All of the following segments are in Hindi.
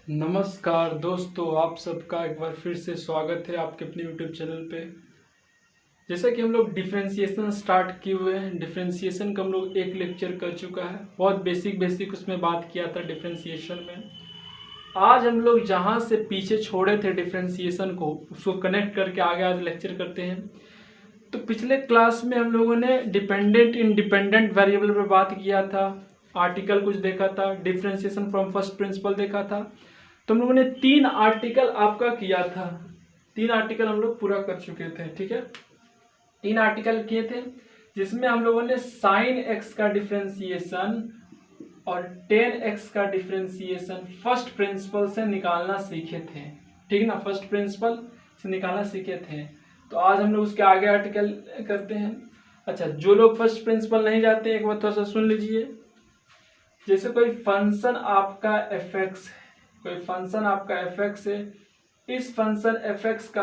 नमस्कार दोस्तों, आप सबका एक बार फिर से स्वागत है आपके अपने यूट्यूब चैनल पे। जैसा कि हम लोग डिफरेंशिएशन स्टार्ट किए हुए हैं, डिफरेंशिएशन का हम लोग एक लेक्चर कर चुका है। बहुत बेसिक उसमें बात किया था डिफरेंशिएशन में। आज हम लोग जहाँ से पीछे छोड़े थे डिफरेंशिएशन को, उसको कनेक्ट करके आगे आज लेक्चर करते हैं। तो पिछले क्लास में हम लोगों ने डिपेंडेंट इंडिपेंडेंट वेरिएबल पर बात किया था, आर्टिकल कुछ देखा था, डिफरेंशिएशन फ्रॉम फर्स्ट प्रिंसिपल देखा था। तो हम लोगों ने 3 आर्टिकल आपका किया था, 3 आर्टिकल हम लोग पूरा कर चुके थे। ठीक है, 3 आर्टिकल किए थे जिसमें हम लोगों ने साइन एक्स का डिफरेंशिएशन और टेन एक्स का डिफरेंशिएशन फर्स्ट प्रिंसिपल से निकालना सीखे थे। ठीक है ना, फर्स्ट प्रिंसिपल से निकालना सीखे थे। तो आज हम लोग उसके आगे आर्टिकल करते हैं। अच्छा, जो लोग फर्स्ट प्रिंसिपल नहीं जाते हैं एक बार थोड़ा सा सुन लीजिए। जैसे कोई फंक्शन आपका एफ एक्स है, कोई फंक्शन आपका एफ एक्स है, इस फंक्शन एफ एक्स का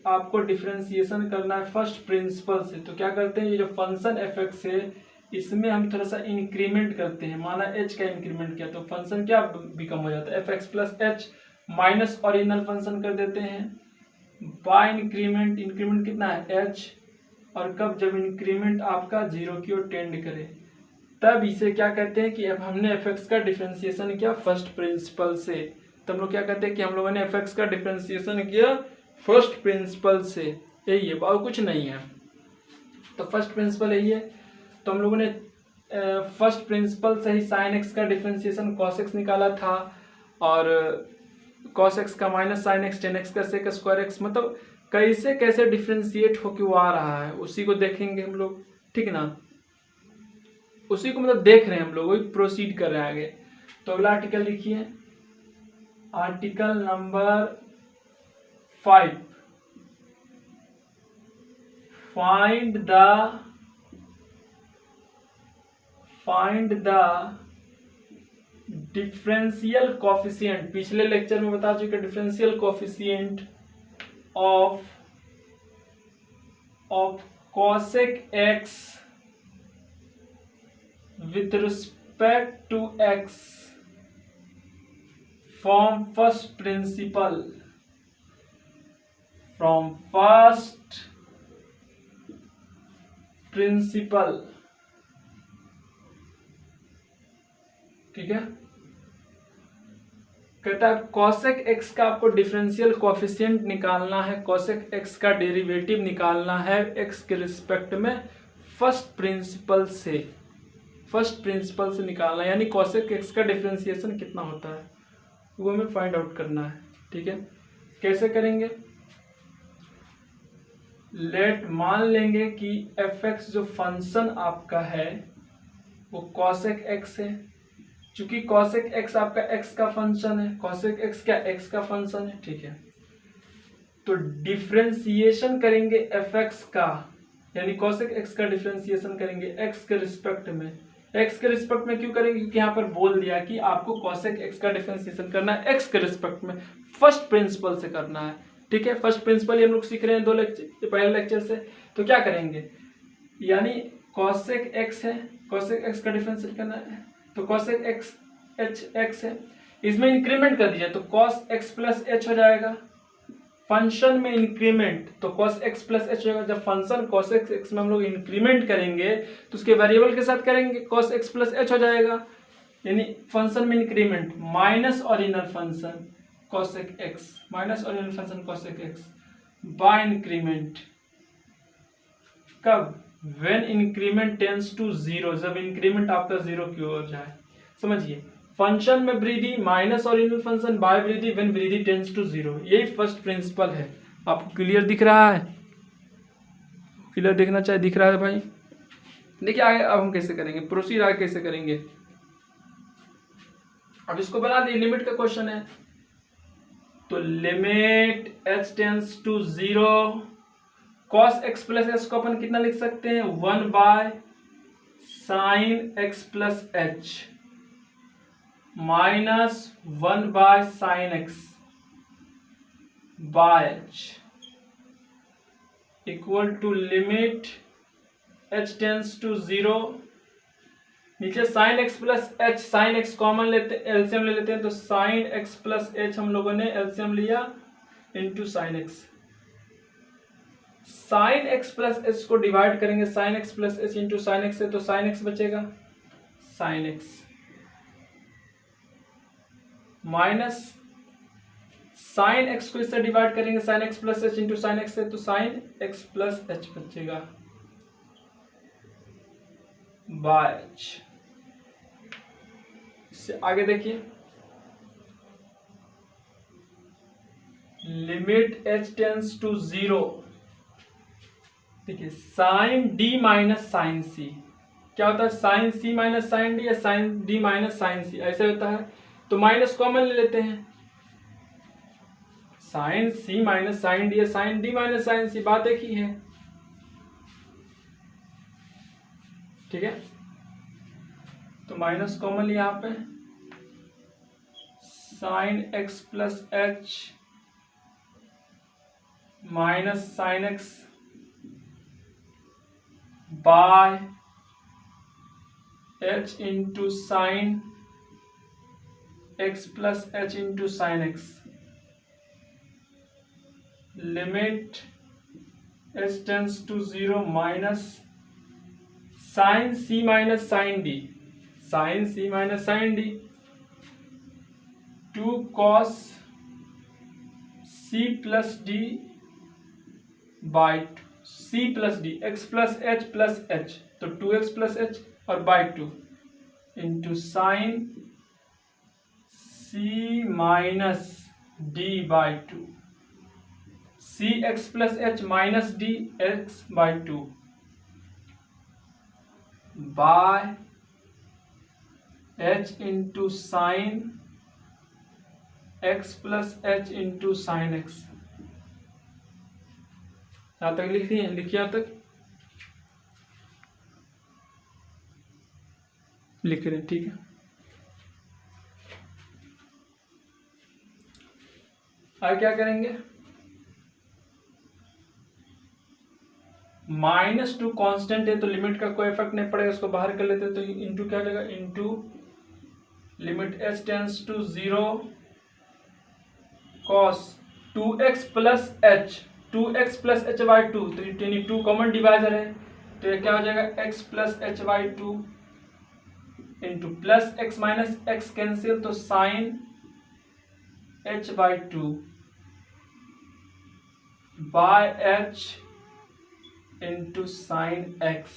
आपको डिफरेंशिएशन करना है फर्स्ट प्रिंसिपल से। तो क्या करते हैं, ये जो फंक्शन एफ एक्स है इसमें हम थोड़ा सा इंक्रीमेंट करते हैं। माना एच का इंक्रीमेंट किया तो फंक्शन क्या बिकम हो जाता है, F x plus H minus original function कर देते हैं बाय इंक्रीमेंट। इंक्रीमेंट कितना है, एच, और कब, जब इंक्रीमेंट आपका 0 की ओर टेंड करे तब इसे क्या कहते हैं कि अब हमने एफ एक्स का डिफरेंशिएशन किया फर्स्ट प्रिंसिपल से। तब लोग क्या कहते हैं कि हम लोगों ने एफ एक्स का डिफरेंशिएशन किया फर्स्ट प्रिंसिपल से। यही है, और कुछ नहीं है। तो फर्स्ट प्रिंसिपल यही है। तो हम लोगों ने फर्स्ट प्रिंसिपल से ही साइन एक्स का डिफरेंशिएशन कॉस एक्स निकाला था, और कॉस एक्स का minus sine x, ten x का सेक स्क्वायर एक्स, मतलब कैसे कैसे डिफरेंशिएट होके वो आ रहा है उसी को देखेंगे हम लोग। ठीक है ना, उसी को मतलब देख रहे हैं हम लोग, वही प्रोसीड कर रहे हैं आगे। तो अगला आर्टिकल लिखिए, article number 5, find the differential coefficient. पिछले लेक्चर में बता चुके differential coefficient of cosec x with respect to x from first principle, ठीक है। कहता है कोसेक एक्स का आपको डिफरेंशियल कोफिशिएंट निकालना है, कोसेक एक्स का डेरिवेटिव निकालना है एक्स के रिस्पेक्ट में फर्स्ट प्रिंसिपल से निकालना है। यानी कोसेक एक्स का डिफरेंशिएशन कितना होता है वो हमें फाइंड आउट करना है। ठीक है, कैसे करेंगे, मान लेंगे कि एफ एक्स जो फंक्शन आपका है वो कोसेक एक्स है। चूंकि कोसेक एक्स आपका एक्स का फंक्शन है, कोसेक एक्स क्या एक्स का फंक्शन है। ठीक है, तो डिफरेंशिएशन करेंगे एफ एक्स का, यानी कोसेक एक्स का डिफरेंशिएशन करेंगे एक्स के रिस्पेक्ट में। एक्स के रिस्पेक्ट में क्यों करेंगे, क्योंकि यहाँ पर बोल दिया कि आपको कोसेक एक्स का डिफरेंशिएशन करना है एक्स के रिस्पेक्ट में फर्स्ट प्रिंसिपल से करना है। ठीक है, फर्स्ट प्रिंसिपल हम लोग सीख रहे हैं पहले लेक्चर से। तो क्या करेंगे, यानी कोसेक एक्स है, कोसेक एक्स का डिफरेंशिएशन करना है, तो कोसेक एक्स एच एक्स है, इसमें इंक्रीमेंट कर दीजिए तो कॉस एक्स प्लस एच हो जाएगा। फंक्शन में इंक्रीमेंट तो cos x प्लस एच होगा। जब फंक्शन cos x में हम लोग इंक्रीमेंट करेंगे तो उसके वेरिएबल के साथ करेंगे cos x प्लस एच हो जाएगा। यानी फंक्शन में increment minus original function cosec x minus original function cosec x by increment. कब, व्हेन इंक्रीमेंट टेंड्स टू 0, जब इंक्रीमेंट आपका 0 की ओर जाए। समझिए, फंक्शन में वृद्धि माइनस ओरिजिनल फंक्शन बाय वृद्धि व्हेन वृद्धि टेंड्स टू 0, यही फर्स्ट प्रिंसिपल है। आपको क्लियर दिख रहा है, क्लियर दिखना चाहिए, दिख रहा है भाई। देखिए आगे अब हम कैसे करेंगे, प्रोसीड आगे कैसे करेंगे। अब इसको बना दिए, लिमिट का क्वेश्चन है तो limit h tends to 0 cos x plus h को अपन कितना लिख सकते हैं, 1 by sine x plus H minus 1 by sine x by h equal to limit h tends to 0 नीचे sine x plus h, sine x common लेते एलसीएम ले लेते हैं, तो साइन एक्स प्लस एच हम लोगों ने एलसीएम लिया into sine x. Sine x plus h को डिवाइड करेंगे sign x plus h into sine x से, तो साइन एक्स बचेगा, sign x minus sine x को इससे डिवाइड करेंगे sign x plus h into sine x से, तो साइन एक्स प्लस एच बचेगा बाय एच। इससे आगे देखिए, लिमिट एच टेंस टू 0, देखिए साइन डी माइनस साइन सी, क्या होता है sign C minus sine D या साइन डी माइनस साइन सी, ऐसे होता है। तो माइनस कॉमन ले लेते हैं, sign C minus sine D या साइन डी माइनस साइन सी, बात एक ही है, ठीक है। तो माइनस कॉमन यहां पे, sine x plus H minus sine x by h into sine x plus h into sine x, limit h tends to 0 minus sine C minus sine D, sine C minus sine D, 2 cos C plus D by C plus D, x plus h, तो 2x प्लस एच और by 2 into sine C minus D by 2, C x plus H minus D x by 2 by h into sine x plus h into sine x. यहां तक लिख दिए, लिखिए यहां तक लिख रहे, ठीक है। अब क्या करेंगे, -2 कांस्टेंट है तो लिमिट का कोई इफेक्ट नहीं पड़ेगा, इसको बाहर कर लेते हैं, तो इंटू क्या लगेगा, into limit h tends to 0 cos 2x plus h, 2x plus h by 2, तो यानी 2 कॉमन डिवाइजर है, तो ये क्या हो जाएगा x plus h by 2 into plus x minus x cancel, तो sine h by 2 by h into sine x.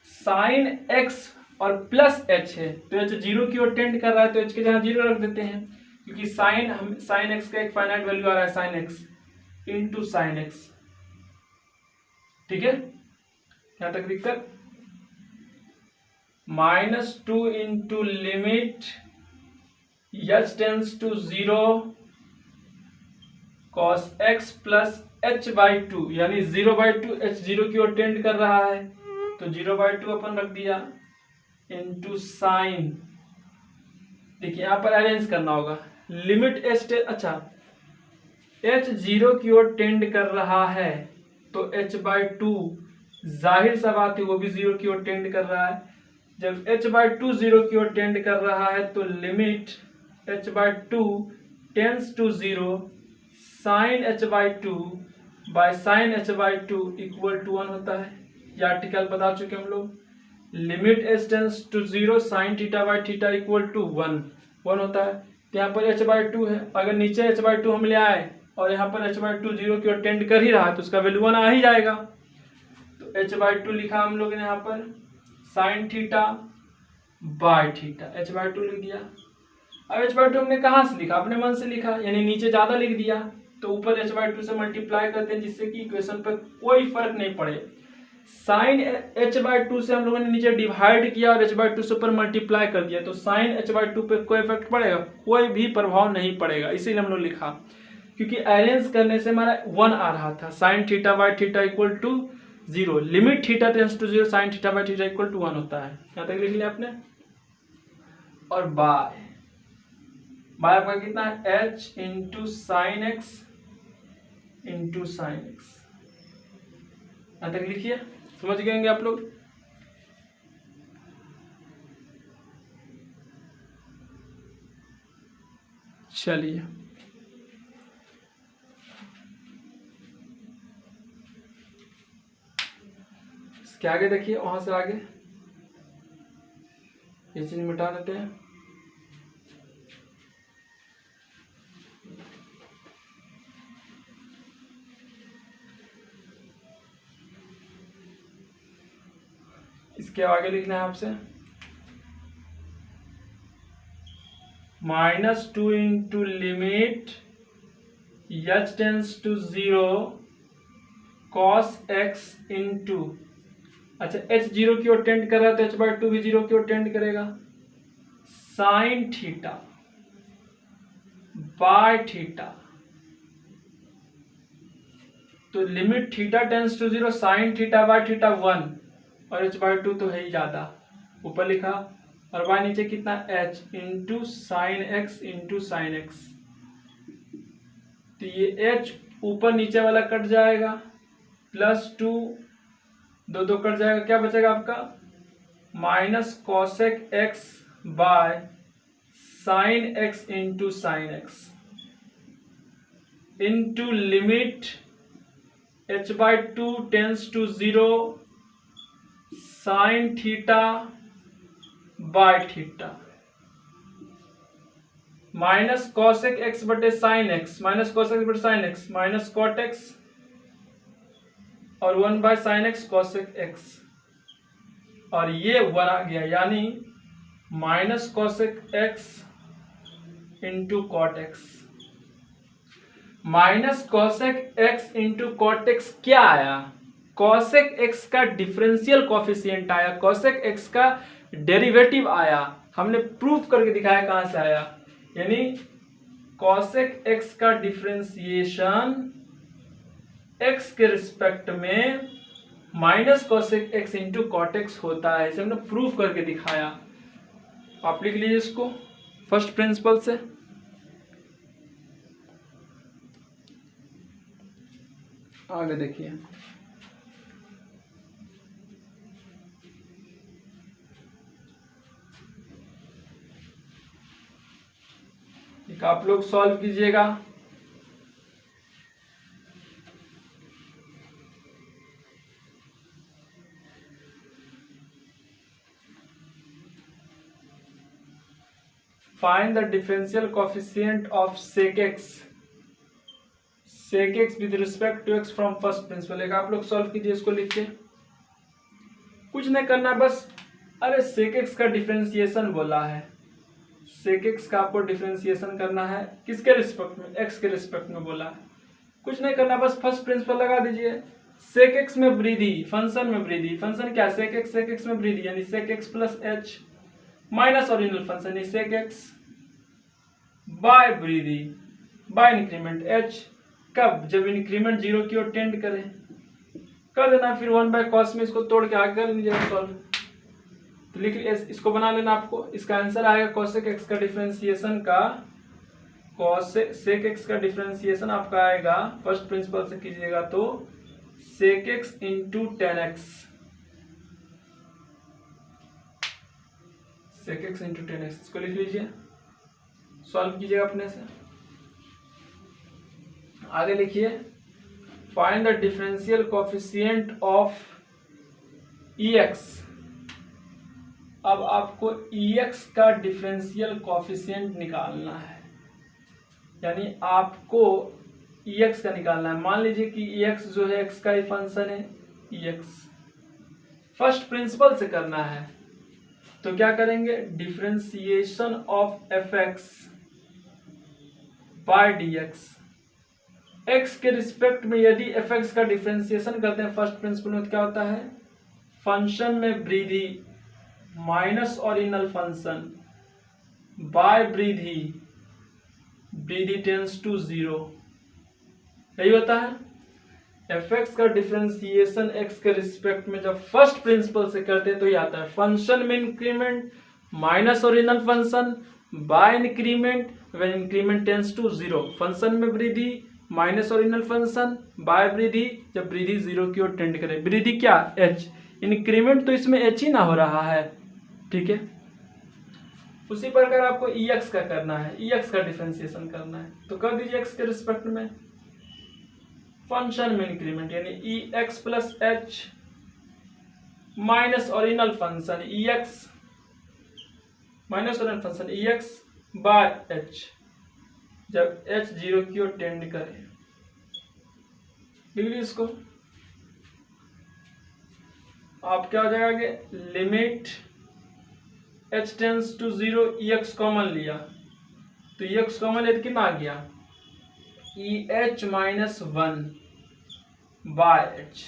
Sine x और प्लस एच है तो एच 0 की ओर टेंड कर रहा है, तो एच के जहां 0 रख देते हैं, क्योंकि साइन एक्स का एक फाइनाइट वैल्यू आ रहा है sine x into sine x, ठीक है। यहां तक दिक्कत, -2 into limit h tends to 0 cos x plus h by 2, यानी 0/2, एच 0 की ओर टेंड कर रहा है, तो 0/2 अपन रख दिया इंटू साइन, देखिए यहां पर अरेंज करना होगा, लिमिट एच, अच्छा एच 0 की ओर टेंड कर रहा है तो h/2 जाहिर सा बात है वो भी 0 की ओर टेंड कर रहा है, जब h/2 0 की ओर टेंड कर रहा है तो limit h/2 tends to 0 sine h/2 by sine h/2 equal to 1 होता है। ये आर्टिकल बता चुके हम लोग, limit h tends to 0 sine theta by theta equal to 1 होता है। तो यहाँ पर h/2 है, अगर नीचे h/2 हम ले आए और यहाँ पर h/2 0 की ओर टेंड कर ही रहा है तो उसका वैल्यू 1 आ ही जाएगा। तो h/2 लिखा हम लोग ने यहाँ पर sign theta by theta, h/2 लिख दिया। अब h/2 हमने कहाँ से लिखा, अपने मन से लिखा, यानी नीचे ज़्यादा लिख दिया तो ऊपर h/2 से मल्टीप्लाई करते हैं, जिससे कि इक्वेशन पर कोई फर्क नहीं पड़े। साइन h/2 से हम लोगों ने नीचे डिवाइड किया और h/2 से ऊपर मल्टीप्लाई कर दिया, तो साइन h/2 पे कोई इफेक्ट पड़ेगा, कोई भी प्रभाव नहीं पड़ेगा, इसीलिए हम लोग लिखा, क्योंकि अरेंज करने से हमारा 1 आ रहा था, sine theta by theta equal to 0, limit theta tends to 0 sine theta by theta equal to 1 होता है। यहाँ तक लिख लिया आपने। और बाय आपका कितना है, h into sine x into sine x. यहाँ तक लिखिए, समझ गए आप लोग। चलिए इसके आगे देखिए, वहां से आगे ये चीज मिटा देते हैं। इसके आगे लिखना है आपसे -2 into limit h tends to 0 cos x into, अच्छा h 0 की ओर टेंड कर रहा है तो h/2 भी 0 की ओर टेंड करेगा, साइन थीटा बाय थीटा। तो limit theta tends to 0 sine theta by theta 1 और h/2 तो है ही ज्यादा, ऊपर लिखा, और y नीचे कितना h into sine x into sine x. तो ये h ऊपर नीचे वाला कट जाएगा, +2 दो कट जाएगा, क्या बचेगा आपका minus cosec x by sine x into sine x into limit h/2 tends to 0 sine theta by theta minus cosec x बटे sine x, minus cosec x बटे sine x minus cot x और 1 by sine x cosec x, और ये 1 आ गया, यानी minus cosec x into cot x. Minus cosec x into cot x क्या आया, कॉसेक एक्स का डिफरेंशियल कॉफिशिएंट आया, कॉसेक एक्स का डेरिवेटिव आया, हमने प्रूफ करके दिखाया कहां से आया, यानी कॉसेक एक्स का डिफरेंशिएशन एक्स के रिस्पेक्ट में minus cosec x into cot x होता है, इसे हमने प्रूफ करके दिखाया। आप लिख लीजिए इसको फर्स्ट प्रिंसिपल से। आगे देखिए, एक आप लोग सॉल्व कीजिएगा। Find the differential coefficient of sec x with respect to x from first principle. एक आप लोग सॉल्व कीजिए, इसको लिखिए, कुछ नहीं करना, बस अरे sec x का डिफरेंशिएशन बोला है, sec x का आपको डिफरेंशिएशन करना है, किसके रिस्पेक्ट में, x के रिस्पेक्ट में बोला है, कुछ नहीं करना, बस फर्स्ट प्रिंसिपल लगा दीजिए। sec x में वृद्धि, फंक्शन में वृद्धि, फंक्शन क्या sec x में वृद्धि यानी sec x plus h minus original function है sec x बाय वृद्धि बाय इंक्रीमेंट h, कब, जब इंक्रीमेंट 0 की ओर टेंड करे, कर देना, फिर 1 बाय कॉस में इसको तोड़ के आगे कर लीजिए सॉल्व। तो लिख इसको बना लेना, आपको इसका आंसर आएगा कॉसेक एक्स का डिफरेंशिएशन का, सेक एक्स का डिफरेंशिएशन आपका आएगा फर्स्ट प्रिंसिपल से कीजिएगा तो sec x into tan x, sec x into tan x, इसको लिख लीजिए, सॉल्व कीजिएगा अपने से। आगे लिखिए, find the differential coefficient of EX। अब आपको EX का डिफरेंशियल कोएफिशिएंट निकालना है, यानी आपको EX का निकालना है। मान लीजिए कि EX जो है x का ही फंक्शन है, EX फर्स्ट प्रिंसिपल से करना है, तो क्या करेंगे, differentiation of fx by dx। x के रिस्पेक्ट में यदि fx का डिफरेंशिएशन करते हैं फर्स्ट प्रिंसिपल में, तो क्या होता है, फंक्शन में वृद्धि माइनस ओरिजिनल फंक्शन बाय वृद्धि, वृद्धि टेंस टू 0, यही होता है। fx का डिफरेंशिएशन x के रिस्पेक्ट में जब फर्स्ट प्रिंसिपल से करते हैं तो ये आता है, फंक्शन में increment minus original function by increment when increment tends to 0, function में वृद्धि माइनस ओरिजिनल फंक्शन बाय वृद्धि जब वृद्धि 0 की ओर टेंड करे, वृद्धि क्या h, इंक्रीमेंट तो इसमें h ही ना हो रहा है, ठीक है। उसी प्रकार आपको EX का करना है, EX का डिफरेंशिएशन करना है, तो कर दीजिए x के रिस्पेक्ट में फंक्शन में इंक्रीमेंट, यानी EX plus H minus original function EX minus original function EX by H, जब H 0 की ओर टेंड करे। लिख इसको, आप क्या हो जाएगा आगे, limit H tends to 0, EX common लिया तो EX कॉमन लिया तो कितना आ गया, EH माइनस 1 बाय H।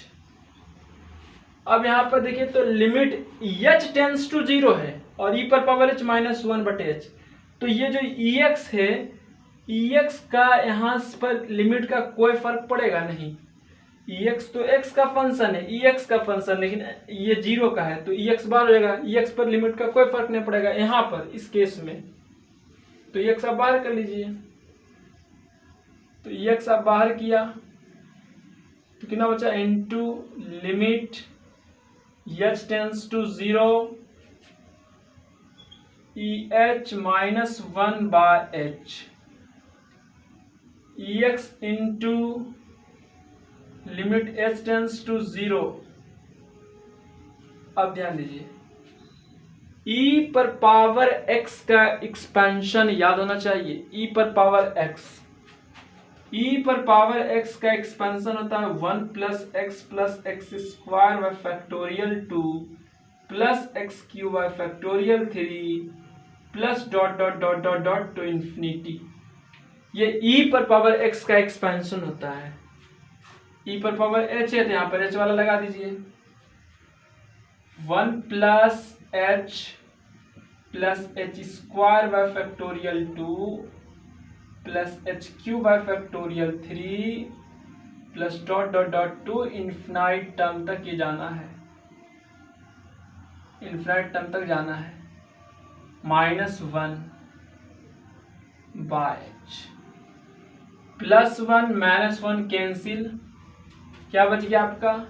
अब यहाँ पर देखिए तो लिमिट H टेंस टू 0 है और e पर पावर H माइनस 1 बटे H, तो ये जो EX है, EX का यहाँ पर लिमिट का कोई फर्क पड़ेगा नहीं। EX तो x का फंक्शन है, EX का फंक्शन, लेकिन ये 0 का है तो EX बाहर हो जाएगा, EX पर लिमिट का कोई फर्क नहीं पड़ेगा यहाँ पर इस केस में, तो EX आप बाहर कर लीजिए। तो EX आप बाहर किया तो कितना बचा, into limit H tends to 0 EH minus 1 by H, EX into limit H tends to 0। अब ध्यान दीजिए, e पर पावर x का एक्सपेंशन याद होना चाहिए, e पर पावर x, e पर पावर x का एक्सपेंशन होता है 1 plus x square by factorial 2 plus x cube by factorial 3 plus dot dot dot dot dot to infinity. ये e पर पावर x का एक्सपेंशन होता है। e पर पावर h है तो यहाँ पर h वाला लगा दीजिए, 1 plus h square by factorial 2 plus h cube by factorial 3 plus dot dot dot to infinite term तक ये जाना है, इन्फिनाइट टर्म तक जाना है, minus 1 by h, plus 1 minus 1 cancel, क्या बच गया आपका,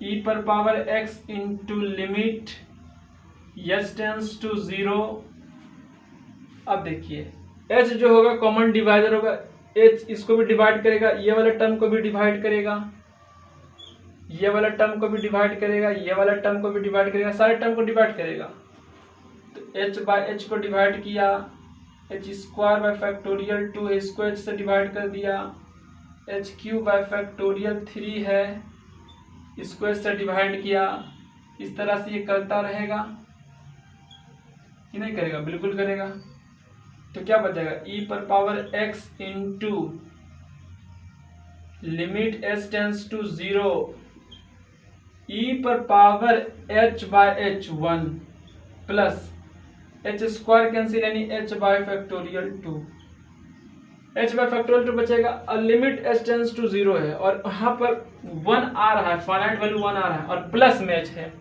e पर power x into limit H tends to 0। अब देखिए h जो होगा कॉमन डिवाइजर होगा, h इसको भी डिवाइड करेगा, ये वाले टर्म को भी डिवाइड करेगा, ये वाला टर्म को भी डिवाइड करेगा, ये वाला टर्म को भी डिवाइड करेगा, सारे टर्म को डिवाइड करेगा। तो h बाय h को डिवाइड किया, h स्क्वायर बाय फैक्टोरियल 2 है, इसको h से डिवाइड कर दिया, h क्यूब बाय फैक्टोरियल 3 है, इसको h से डिवाइड किया। इस तरह से ये करता रहेगा कि नहीं करेगा, बिल्कुल करेगा। तो क्या बचेगा, e पर power x into limit h tends to 0 e पर power h by h 1 plus h square cancel यानी h by factorial 2, h by factorial 2 बचेगा और लिमिट h टेंस टू 0 है और यहाँ पर 1 आ रहा है, फाइनाइट वैल्यू 1 आ रहा है और प्लस में h है,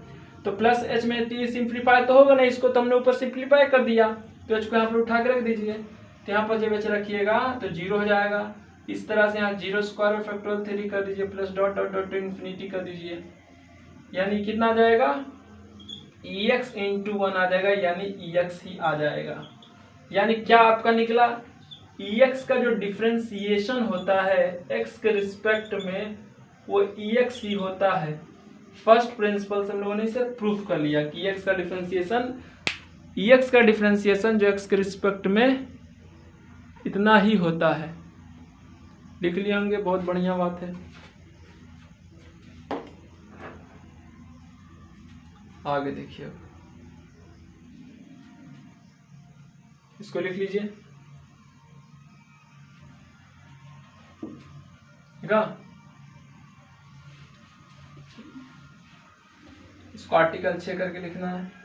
तो प्लस h में t सिंप्लीफाई तो होगा नहीं, इसको तो हमने ऊपर सिंप्लीफाई कर दिया, तो h को यहाँ पर उठा के रख दीजिए, तो यहाँ पर जब h रखिएगा तो 0 हो जाएगा। इस तरह से यहाँ 0 स्क्वायर फैक्टोरियल 3 कर दीजिए plus dot dot dot to infinity कर दीजिए, यानी कितना आ जाएगा, ex इंटू 1 आ जाएगा, यानी ex ही आ जाएगा। यानी क्या आपका निकला, ex का जो डिफरेंशिएशन होता है x के रिस्पेक्ट में वो ex ही होता है। फर्स्ट प्रिंसिपल से हम लोगों ने इसे प्रूफ कर लिया कि ex का डिफरेंशिएशन जो x के रिस्पेक्ट में इतना ही होता है। लिख लिए होंगे, बहुत बढ़िया बात है। आगे देखिए, इसको लिख लीजिए, ठीक है। इसको आर्टिकल 6 करके लिखना है।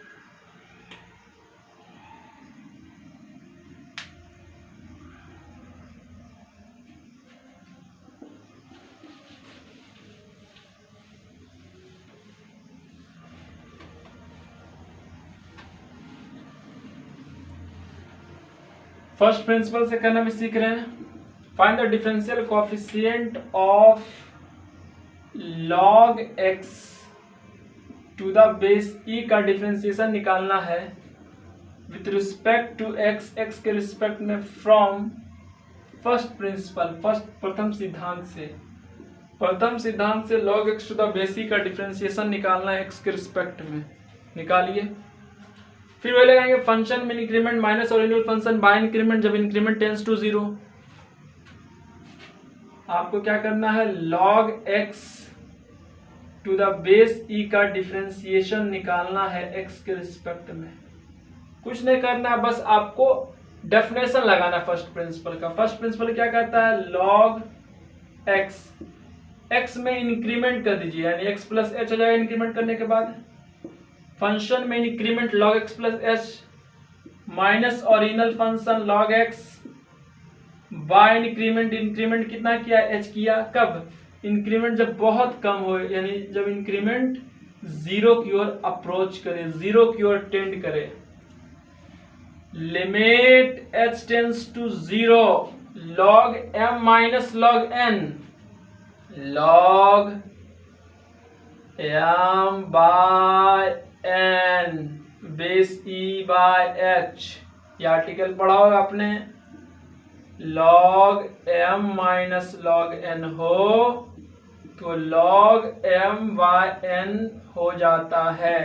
फर्स्ट प्रिंसिपल से करना भी सीख रहे हैं। Find the differential coefficient of log x to the base e का डिफरेंशिएशन निकालना है। With respect to x, x के रिस्पेक्ट में फ्रॉम फर्स्ट प्रिंसिपल, प्रथम सिद्धांत से log x to the base e का डिफरेंशिएशन निकालना है x के रिस्पेक्ट में। निकालिए। फिर वही लगाएंगे फंक्शन में increment minus original function by increment, जब इंक्रीमेंट टेंस टू 0 आपको क्या करना है, log x to the base e का डिफरेंशिएशन निकालना है x के रिस्पेक्ट में। कुछ नहीं करना है, बस आपको डेफिनेशन लगाना फर्स्ट प्रिंसिपल का। फर्स्ट प्रिंसिपल क्या कहता है, log x, x में इंक्रीमेंट कर दीजिए, यानी x प्लस एच हो जाएगा इंक्रीमेंट करने के बाद। फंक्शन में increment log x plus H minus original function log x by increment, increment कितना किया, h किया। कब, इंक्रीमेंट जब बहुत कम हो, यानी जब इंक्रीमेंट 0 की ओर अप्रोच करे, 0 की ओर टेंड करे। Limit h tends to 0 log m minus log n, log m by n base e by h, ये आर्टिकल पढ़ा होगा आपने। log m minus log n हो तो log m बाय n हो जाता है।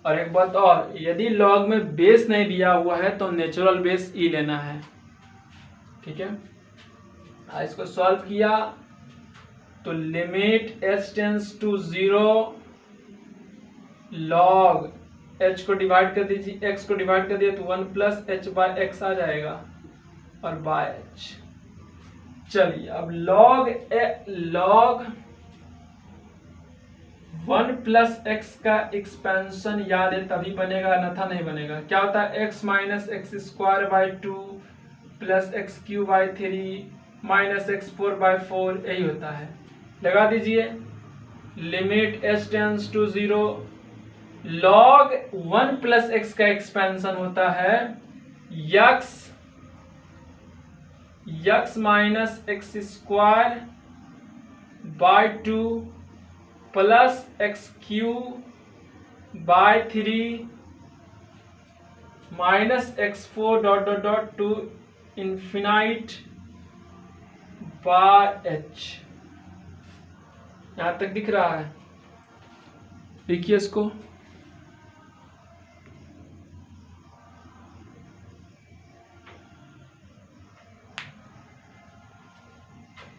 और एक बात और, यदि log में बेस नहीं दिया हुआ है तो नेचुरल बेस e लेना है। ठीक है, इसको सॉल्व किया तो limit h tends to 0 log h को डिवाइड कर दीजिए, x को डिवाइड कर दिया तो 1 प्लस एच बाय एक्स आ जाएगा और बाय h। चलिए अब log 1 प्लस एक्स का एक्सपेंशन याद है तभी बनेगा, अन्यथा नहीं बनेगा। क्या होता है, x minus X square by 2 plus X cube by 3 minus X 4 by 4, यही होता है। लगा दीजिए। Limit h tends to 0 log 1 plus X का एक्सपेंशन होता है x minus X square by 2 plus X cube by 3 minus X 4 dot dot dot to infinite by h। यहां तक दिख रहा है, लिखिए इसको।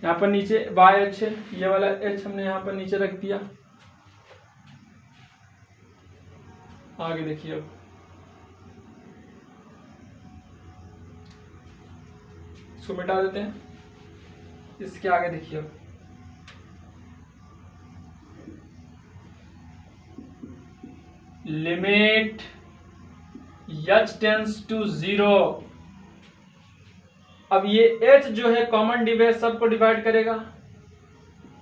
यहाँ पर नीचे बाय h है, ये वाला h हमने यहाँ पर नीचे रख दिया। आगे देखिए, अब इसको मिटा देते हैं। इसके आगे देखिए, अब लिमिट h टेंस टू 0। अब ये h जो है कॉमन डिवाइड सबको डिवाइड करेगा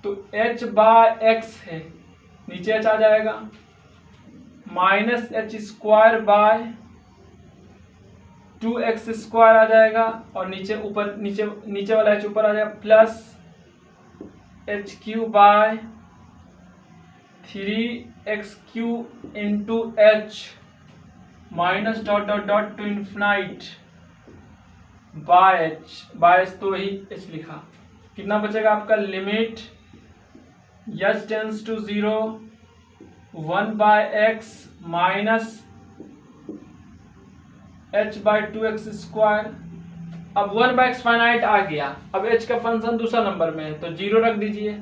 तो h बाय x है, नीचे h आ जाएगा, minus h square by 2x square आ जाएगा और नीचे ऊपर नीचे वाला h ऊपर आ जाएगा, plus H cube by 3x cube into H minus dot dot dot to infinite by H तो ही h लिखा। कितना बचेगा आपका, limit h tends to 0 1 by X minus h by 2x square. अब 1 बाय एक्स फाइनाइट आ गया, अब h का फंक्शन दूसरा नंबर में है तो 0 रख दीजिए,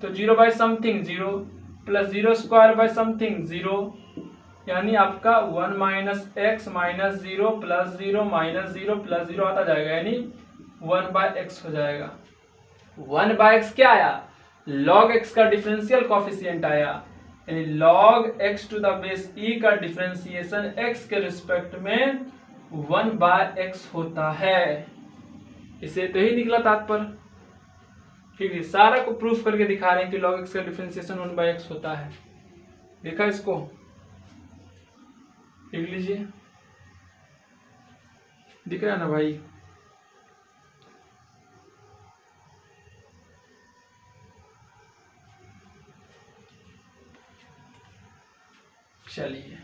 तो 0 by something 0 plus 0 square by something 0, यानी आपका 1 minus X minus 0 plus 0 minus 0 plus 0 आता जाएगा, यानी 1 बाय एक्स हो जाएगा। 1 बाय एक्स क्या आया, log x का डिफरेंशियल कॉफिशिएंट आया, यानी log x to the base e का डिफरेंशिएशन x के रिस्पेक्ट में 1 बाय एक्स होता है। इसे तो ही निकला तात्पर्य। ठीक है, सारा को प्रूफ करके दिखा रहे हैं कि log x का डिफरेंशिएशन 1 बाय एक्स होता है। देखा, इसको लिख लीजिए, दिख रहा है ना भाई। चलिए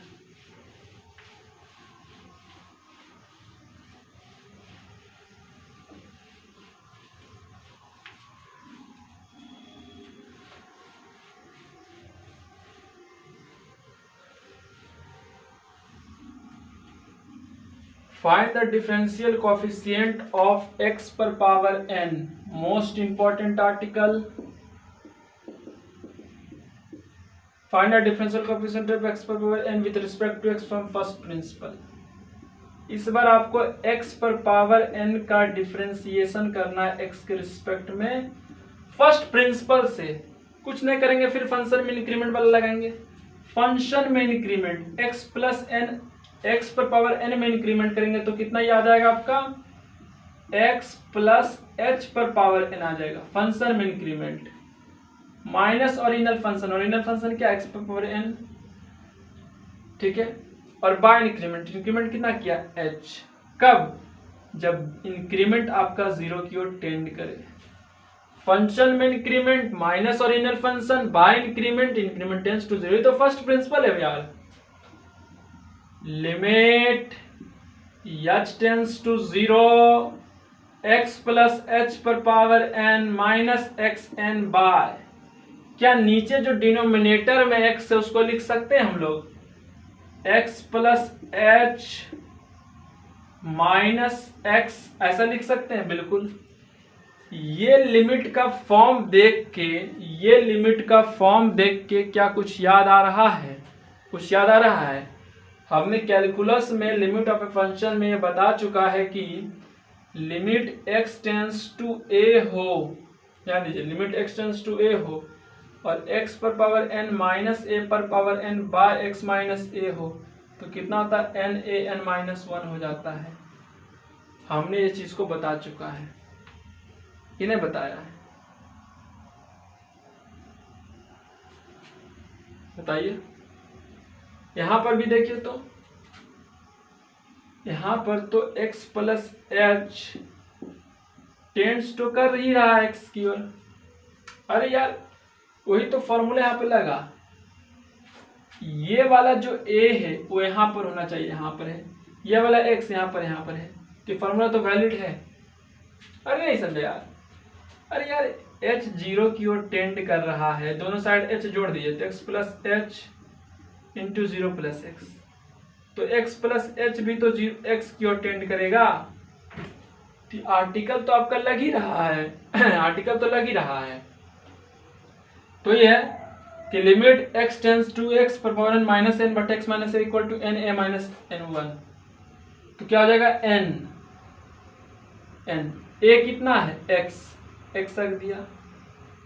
find the differential coefficient of x पर power n, most important article. Find the differential coefficient of x पर power n with respect to x from first principle. इस बार आपको x पर पावर n का डिफरेंशिएशन करना है x के रिस्पेक्ट में फर्स्ट प्रिंसिपल से। कुछ नहीं करेंगे, फिर फंक्शन में इंक्रीमेंट वाला लगाएंगे। फंक्शन में increment x plus n, x पर पावर n में इंक्रीमेंट करेंगे तो कितना याद आएगा आपका, x प्लस h पर पावर n आ जाएगा। फंक्शन में इंक्रीमेंट माइनस ओरिजिनल फंक्शन क्या, x पर पावर n, ठीक है। और बाय इंक्रीमेंट, इंक्रीमेंट कितना किया h, कब, जब इंक्रीमेंट आपका 0 की ओर टेंड करे। फंक्शन में increment minus original function by increment, increment tends to 0, तो फर्स्ट प्रिंसिपल है यार। Limit h tends to 0 x plus h पर power n minus xn by, क्या नीचे जो डिनोमिनेटर में x है उसको लिख सकते हैं हम लोग, x plus h minus x, ऐसा लिख सकते हैं, बिल्कुल। ये लिमिट का फॉर्म देख के क्या कुछ याद आ रहा है, कुछ याद आ रहा है। हमने कैलकुलस में लिमिट ऑफ ए फंक्शन में ये बता चुका है कि limit x tends to a हो, ध्यान दीजिए, limit x tends to a हो और x पर पावर n माइनस a पर power n by x minus a हो तो कितना होता है, n a n माइनस 1 हो जाता है। हमने ये चीज को बता चुका है, इन्हें बताया है, बताइए। यहां पर भी देखिए तो यहां पर तो x plus h tends to कर ही रहा है x की ओर। अरे यार वही तो फॉर्मूला यहाँ पे लगा, ये वाला जो a है वो यहाँ पर होना चाहिए, यहाँ पर है, ये वाला x यहाँ पर है, तो फॉर्मूला तो वैलिड है। अरे नहीं समझे यार, अरे यार h 0 की ओर टेंड कर रहा है, दोनों साइड h जोड़ दीजिए तो x plus h into 0 plus x, तो x प्लस h भी तो x की ओर टेंड करेगा। आर्टिकल तो आपका लग ही रहा है आर्टिकल तो लग ही रहा है। तो ये है कि limit x tends to x पर power n minus n but x minus a equal to n a minus n1, तो क्या हो जाएगा n a कितना है x रख दिया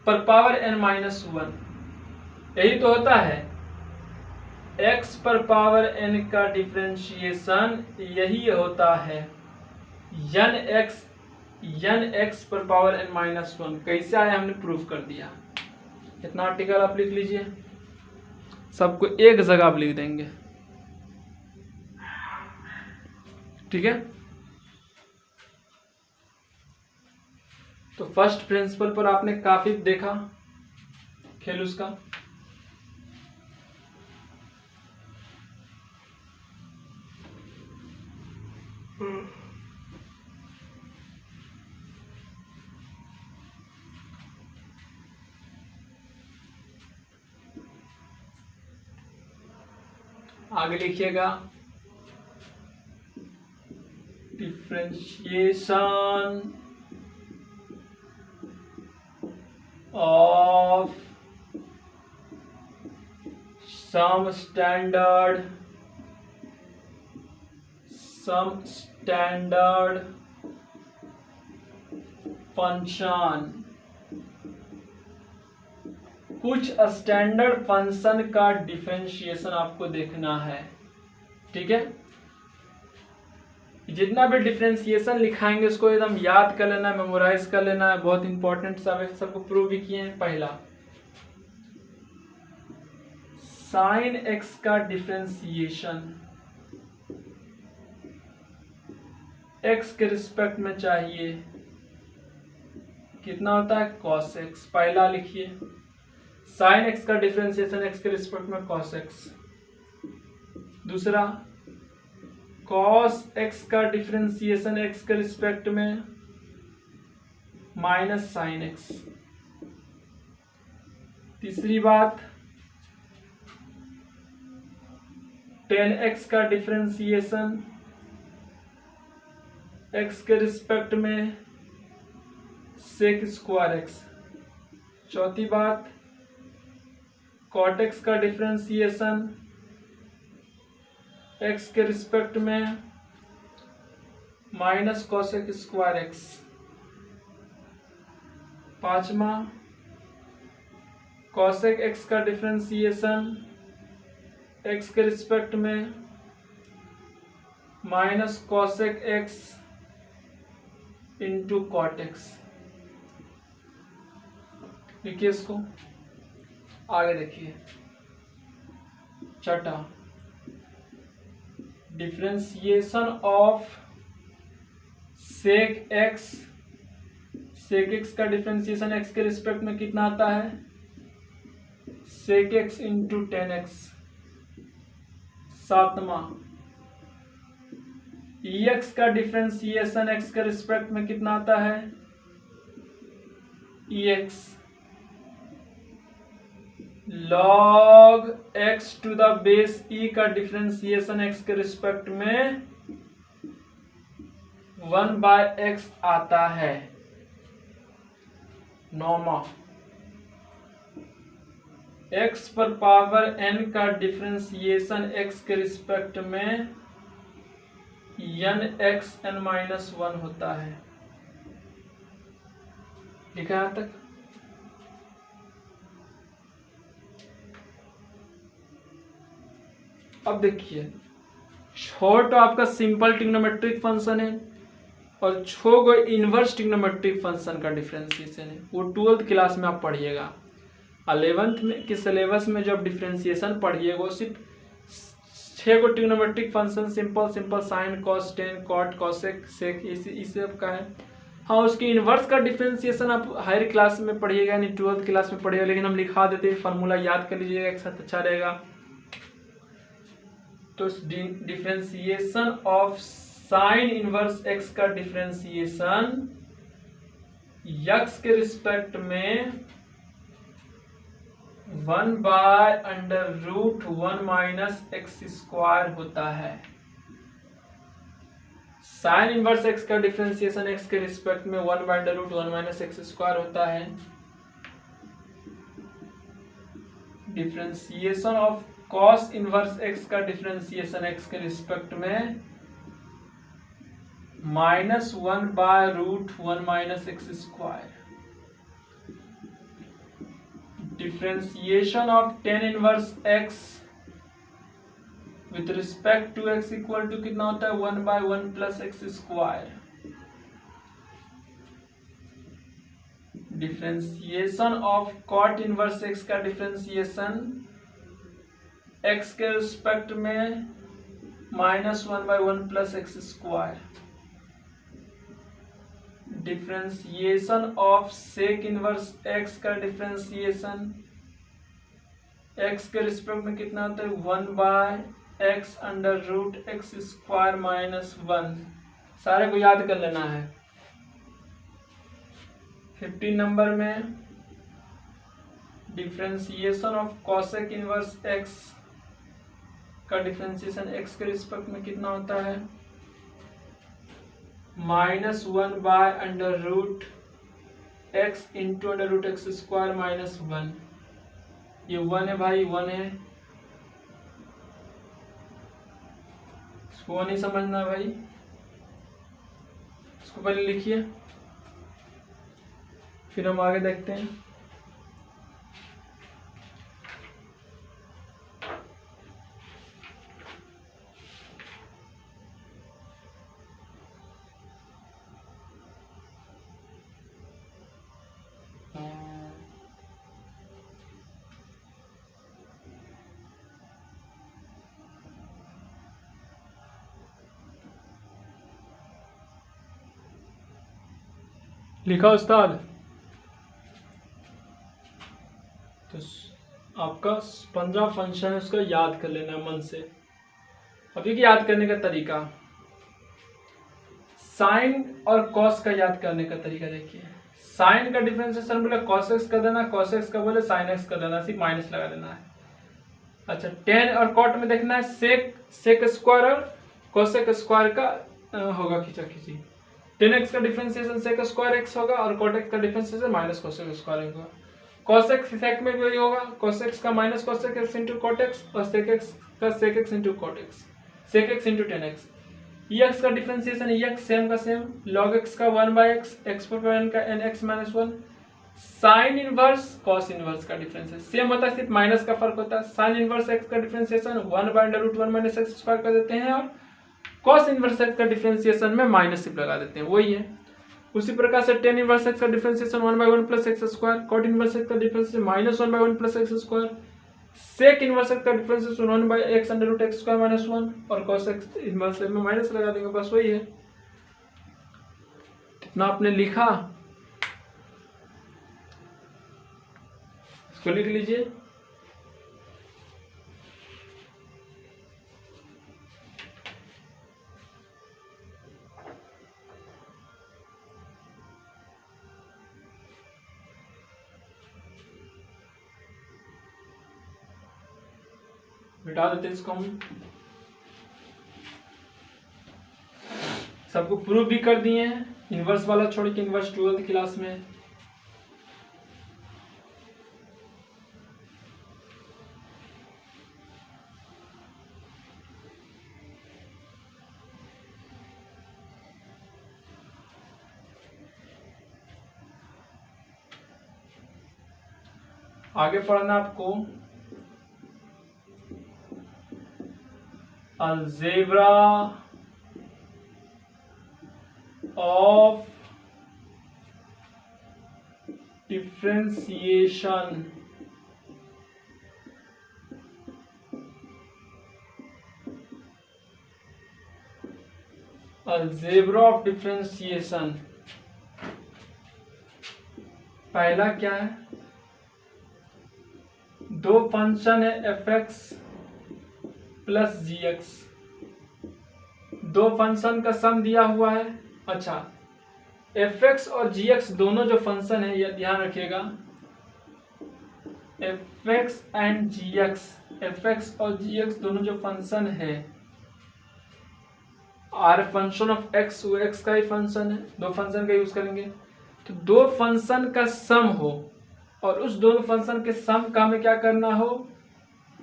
पर पावर n माइनस 1, यही तो होता है x पर पावर n का डिफरेंशिएशन, यही होता है n x पर पावर n माइनस 1। कैसे आया, हमने प्रूफ कर दिया। इतना आर्टिकल आप लिख लीजिए, सबको एक जगह आप लिख देंगे, ठीक है। तो फर्स्ट प्रिंसिपल पर आपने काफी देखा खेल उसका। आगे लिखिएगा, differentiation of some standard function. कुछ स्टैंडर्ड फंक्शन का डिफरेंशिएशन आपको देखना है, ठीक है। जितना भी डिफरेंशिएशन लिखाएंगे उसको एकदम याद कर लेना, मेमोराइज कर लेना है, बहुत इंपॉर्टेंट सबको प्रूव भी किए हैं। पहला साइन एक्स का डिफरेंशिएशन एक्स के रिस्पेक्ट में चाहिए, कितना होता है कॉस एक्स। पहला लिखिए साइन एक्स का डिफरेंशिएशन एक्स के रिस्पेक्ट में कॉस एक्स। दूसरा कॉस एक्स का डिफरेंशिएशन एक्स के रिस्पेक्ट में माइनस साइन एक्स। तीसरी बात टेन एक्स का डिफरेंशिएशन एक्स के रिस्पेक्ट में सेक स्क्वायर एक्स। चौथी बात, कॉट एक्स का डिफरेंशिएशन एक्स के रिस्पेक्ट में माइनस कॉसेक स्क्वायर एक्स। पांचवा, कॉसेक एक्स का डिफरेंशिएशन एक्स के रिस्पेक्ट में minus cosec x into cot x. लिखिए इसको, आगे देखिए। छठा, differentiation of sec x. Sec x का डिफरेंशिएशन एक्स के रिस्पेक्ट में कितना आता है? Sec x into tan x. सातवां, एक्स का डिफरेंशिएशन एक्स के रिस्पेक्ट में कितना आता है? X log x to the base e का डिफरेंशिएशन एक्स के रिस्पेक्ट में 1/x आता है। नौमा, x पर पावर n का डिफरेंशिएशन x के रिस्पेक्ट में n(x(n-1) होता है। लिखा यहां तक? अब देखिए, छो तो आपका सिंपल ट्रिग्नोमेट्रिक फंक्शन है और छो को इनवर्स ट्रिग्नोमेट्रिक फंक्शन का डिफरेंशिएशन है। वो 12th क्लास में आप पढ़िएगा। 11th में के सिलेबस में जब डिफरेंशिएशन पढ़िएगा वो सिर्फ 6 को trigonometric function simple sine cos tan cot cosec sec इस सब का है। हाँ, उसकी इनवर्स का डिफरेंशिएशन आप हायर क्लास में पढ़िएगा, यानी 12th क्लास में पढ़िएगा, लेकिन हम लिखा देते हैं, फार्मूला याद कर लीजिएगा एक साथ, अच्छा रहेगा। तो differentiation of sine inverse X का डिफरेंशिएशन एक्स के रिस्पेक्ट में 1/√1 - x² होता है। साइन इनवर्स एक्स का डिफरेंशिएशन एक्स के रिस्पेक्ट में 1/√1 - x² होता है। Differentiation of cos inverse X का डिफरेंशिएशन एक्स के रिस्पेक्ट में -1/√1 - x²। Differentiation of tan inverse X with respect to X equal to कितना होता है? 1/1 + x²। Differentiation of cot inverse X का डिफरेंशिएशन एक्स के रिस्पेक्ट में -1/1 + x²। Differentiation of sec inverse X का डिफरेंशिएशन एक्स के रिस्पेक्ट में कितना होता है? 1/x√x² - 1। सारे को याद कर लेना है। 15 नंबर में differentiation of cosec inverse X का डिफरेंशिएशन एक्स के रिस्पेक्ट में कितना होता है? -1/√x into √x² - 1। ये 1 है भाई, 1 है, इसको नहीं समझना भाई, इसको पहले लिखिए फिर हम आगे देखते हैं। लिखा उस्ताद? तो आपका 15 फंक्शन है, उसका याद कर लेना मन से। अभी की याद करने का तरीका, साइन और कॉस का याद करने का तरीका देखिए। साइन का डिफरेंशिएशन बोले कॉस एक्स कर देना, कॉस एक्स का बोले साइन एक्स कर देना, सिर्फ माइनस लगा देना है। अच्छा, टेन और कॉट में देखना है सेक स्क्वायर और कॉसेक स्क्वायर का होगा खींचा खींची। 10x का डिफरेंशिएशन सेक स्क्वायर एक्स होगा और cot x का डिफरेंशिएशन माइनस कोसेक स्क्वायर होगा। cos x सेक में भी वही होगा, cos x का minus cosec x into cot x और सेक x का sec x into cot X, sec x into 10x। ex का डिफरेंशिएशन ex सेम का सेम, log x का 1/x, x पर n का nx minus 1, sine inverse cos inverse का डिफरेंशिएशन सेम होता है, सिर्फ माइनस का फर्क होता है। साइन इनवर्स x का डिफरेंशिएशन 1/√1 माइनस x स्क्वायर कर देते हैं और कॉस इनवर्स x का डिफरेंशिएशन में माइनस सिर्फ लगा देते हैं, वही है। उसी प्रकार से टेन इनवर्स x का differentiation 1/1 plus X square, cot inverse x का differentiation -1/1 plus X square, sec inverse x का डिफरेंशिएशन 1/x स्क्वायर माइनस 1 और कॉस x इनवर्स में माइनस लगा देंगे, बस वही है। कितना आपने लिखा इसको लिख लीजिए। मिटा देते इसको हम, सबको प्रूव भी कर दिए हैं, इनवर्स वाला छोड़ के, इनवर्स 12th क्लास में। आगे पढ़ना आपको algebra of differentiation. Algebra of differentiation पहला क्या है, दो फंक्शन है f(x) प्लस gx, दो फंक्शन का सम दिया हुआ है। अच्छा, f(x) और gx दोनों जो फंक्शन है, यह ध्यान रखिएगा, f(x) एंड gx, f(x) और gx दोनों जो फंक्शन है, आर फंक्शन ऑफ x, वो x का ही फंक्शन है, दो फंक्शन का यूज करेंगे। तो दो फंक्शन का सम हो और उस दोनों फंक्शन के सम का हमें क्या करना हो,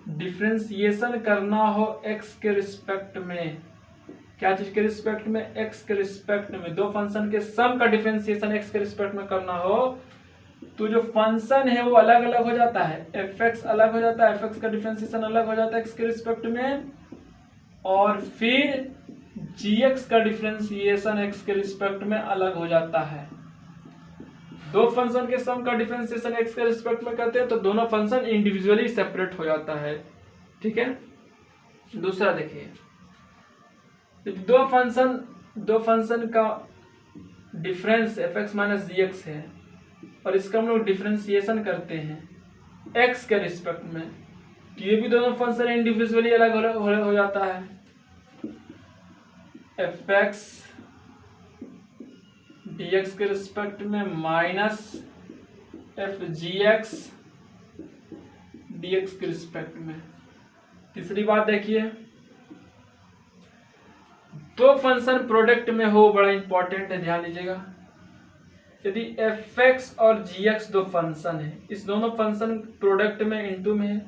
डिफरेंशिएशन करना हो x के रिस्पेक्ट में। क्या चीज के रिस्पेक्ट में, x के रिस्पेक्ट में। दो फंक्शन के सम का डिफरेंशिएशन x के रिस्पेक्ट में करना हो तो जो फंक्शन है वो अलग अलग हो जाता है, f(x) अलग हो जाता है, f(x) का डिफरेंशिएशन अलग हो जाता है x के रिस्पेक्ट में, और फिर gx का डिफरेंशिएशन x के रिस्पेक्ट में अलग हो जाता है। दो फंक्शन के सम का डिफरेंशिएशन x के रिस्पेक्ट में करते हैं तो दोनों फंक्शन इंडिविजुअली सेपरेट हो जाता है, ठीक है। दूसरा देखिए, दो फंक्शन का डिफरेंस f(x) माइनस gx है और इसका हम लोग डिफरेंशिएशन करते हैं x के रिस्पेक्ट में, तो ये भी दोनों फंक्शन इंडिविजुअली अलग हो जाता है। f(x) dx के रिस्पेक्ट में माइनस f(g)x) dx के रिस्पेक्ट में। तीसरी बात देखिए, दो फंक्शन प्रोडक्ट में हो, बड़ा इंपॉर्टेंट है, ध्यान दीजिएगा। यदि f(x) और gx दो फंक्शन है, इस दोनों फंक्शन प्रोडक्ट में इनटू में है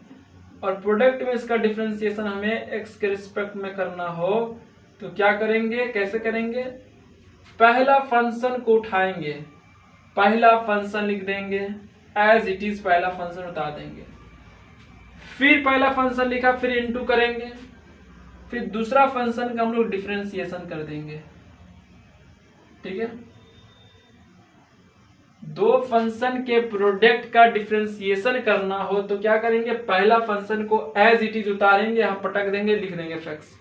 और प्रोडक्ट में इसका डिफरेंशिएशन हमें x के रिस्पेक्ट में करना हो तो क्या करेंगे, कैसे करेंगे, पहला फंक्शन को उठाएंगे, पहला फंक्शन लिख देंगे एज इट इज, पहला फंक्शन उतार देंगे, फिर पहला फंक्शन लिखा, फिर इनटू करेंगे, फिर दूसरा फंक्शन का हम लोग डिफरेंशिएशन कर देंगे, ठीक है। दो फंक्शन के प्रोडक्ट का डिफरेंशिएशन करना हो तो क्या करेंगे, पहला फंक्शन को एज इट इज उतारेंगे, यहां पटक देंगे, लिख देंगे f(x),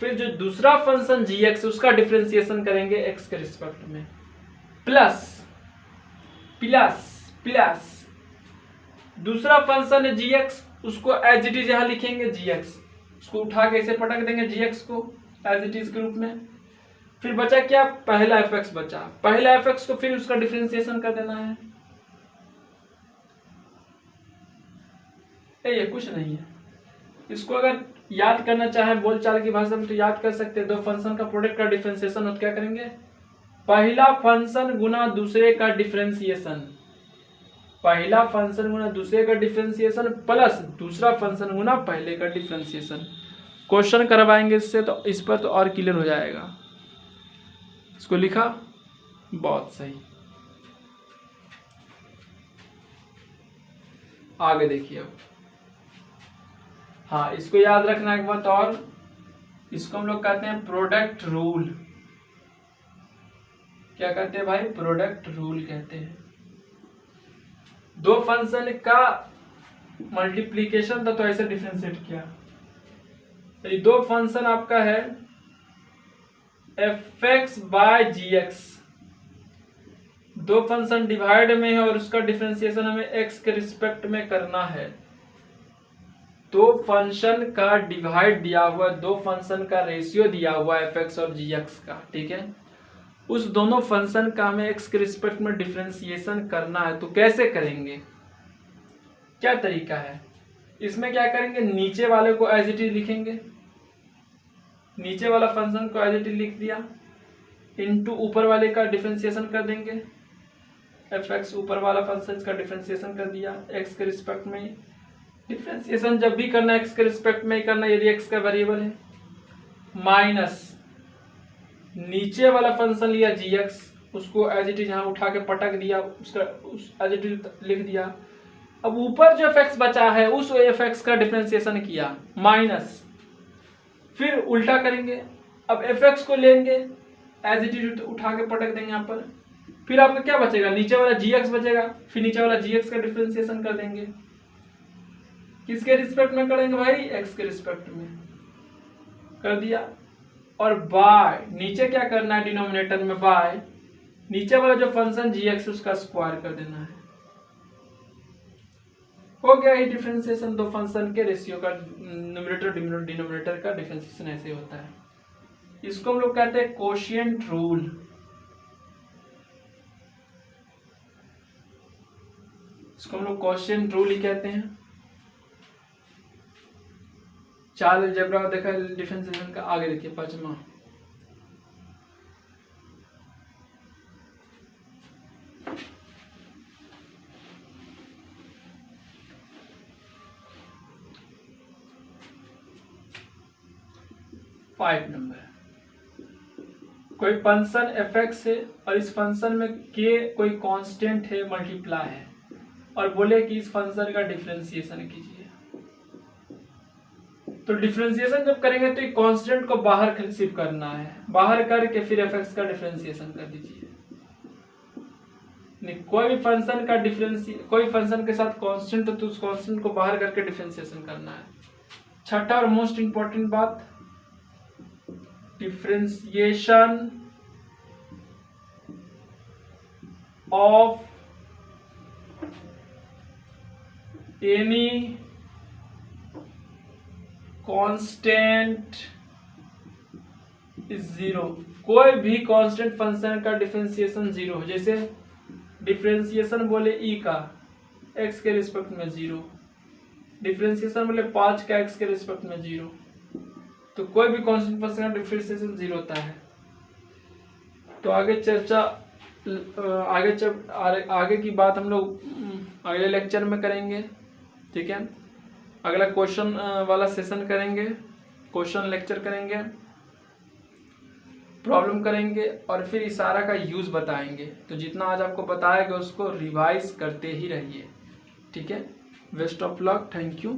फिर जो दूसरा फंक्शन gx उसका डिफरेंशिएशन करेंगे x के रिस्पेक्ट में, प्लस प्लस प्लस दूसरा फंक्शन है gx, उसको एज इट इज यहां लिखेंगे gx, उसको उठा के ऐसे पटक देंगे gx को एज इट इज के रूप में, फिर बचा क्या, पहला f(x) बचा, पहला f(x) को फिर उसका डिफरेंशिएशन कर देना है। ये कुछ नहीं है, इसको अगर याद करना चाहे बोलचाल की भाषा में तो याद कर सकते हैं। दो फंक्शन का प्रोडक्ट का डिफरेंशिएशन हो तो क्या करेंगे, पहला फंक्शन गुना दूसरे का डिफरेंशिएशन, पहला फंक्शन गुना दूसरे का डिफरेंशिएशन प्लस दूसरा फंक्शन गुना पहले का डिफरेंशिएशन। क्वेश्चन करवाएंगे इससे तो इस पर तो और क्लियर हो जाएगा। इसको लिखा, बहुत सही। आगे देखिए अब, हाँ इसको याद रखना एक बात और, इसको हम लोग कहते हैं प्रोडक्ट रूल। क्या कहते हैं भाई? प्रोडक्ट रूल कहते हैं। दो फंक्शन का मल्टीप्लीकेशन था तो ऐसे डिफरेंशिएट किया। तो ये दो फंक्शन आपका है fx बाय gx, दो फंक्शन डिवाइड में है और उसका डिफरेंशिएशन हमें x के रिस्पेक्ट में करना है। दो फंक्शन का डिवाइड दिया हुआ, दो फंक्शन का रेशियो दिया हुआ है fx और gx का, ठीक है। उस दोनों फंक्शन का हमें x के रिस्पेक्ट में डिफरेंशिएशन करना है। तो कैसे करेंगे, क्या तरीका है? इसमें क्या करेंगे, नीचे वाले को एज इट इज लिखेंगे, नीचे वाला फंक्शन को एज इट इज लिख दिया, इनटू ऊपर वाले का डिफरेंशिएशन कर देंगे। fx ऊपर वाला फंक्शन का डिफरेंशिएशन कर दिया x के रिस्पेक्ट में। डिफरेंशिएशन जब भी करना है x के रिस्पेक्ट में ही करना यदि x का वेरिएबल है, माइनस नीचे वाला फंक्शन लिया gx, उसको एज इट इज यहाँ उठा के पटक दिया, उसका उस एज इट इज लिख दिया। अब ऊपर जो fx बचा है उस fx का डिफरेंशिएशन किया, माइनस, फिर उल्टा करेंगे। अब fx को लेंगे एज इट इज उठा के पटक देंगे यहाँ पर, फिर आपका क्या बचेगा, नीचे वाला gx बचेगा, फिर नीचे वाला gx का डिफरेंशिएशन कर देंगे। किसके रिस्पेक्ट में करेंगे भाई? x के रिस्पेक्ट में कर दिया। और बाय, नीचे क्या करना है डिनोमिनेटर में, बाय नीचे वाला जो फंक्शन gx उसका स्क्वायर कर देना है। हो गया ये डिफरेंशिएशन, दो फंक्शन के रेशियो का न्यूमरेटर डिनोमिनेटर का डिफरेंशिएशन ऐसे होता है। इसको हम लोग कहते हैं कोशिएंट रूल। इसको हम लोग कोशिएंट रूल ही कहते हैं। चार्ल्स अलजेब्रा देखा डिफरेंशिएशन का। आगे देखिए पांचवा, फाइव नंबर, कोई फंक्शन fx है और इस फंक्शन में k कोई कांस्टेंट है, मल्टीप्लाई है, और बोले कि इस फंक्शन का डिफरेंशिएशन कीजिए। तो डिफरेंशिएशन जब करेंगे तो कांस्टेंट को बाहर शिफ्ट करना है, बाहर करके फिर fx का डिफरेंशिएशन कर दीजिए। नहीं, कोई भी फंक्शन का कोई फंक्शन के साथ कांस्टेंट तो उस कांस्टेंट को बाहर करके डिफरेंशिएशन करना है। छठा और मोस्ट इंपॉर्टेंट बात, differentiation of any constant is zero. कोई भी कांस्टेंट फंक्शन का डिफरेंशिएशन जीरो हो, जैसे डिफरेंशिएशन बोले ई का x के रिस्पेक्ट में जीरो, डिफरेंशिएशन बोले 5 का x के रिस्पेक्ट में जीरो, तो कोई भी कांस्टेंट फंक्शन का डिफरेंशिएशन जीरो होता है। तो आगे चर्चा आगे की बात हम लोग अगले लेक्चर में करेंगे, ठीक है। अगला क्वेश्चन वाला सेशन करेंगे, क्वेश्चन लेक्चर करेंगे, प्रॉब्लम करेंगे और फिर इशारा का यूज बताएंगे। तो जितना आज आपको बताया गया उसको रिवाइज करते ही रहिए, ठीक है। Best of luck, thank you.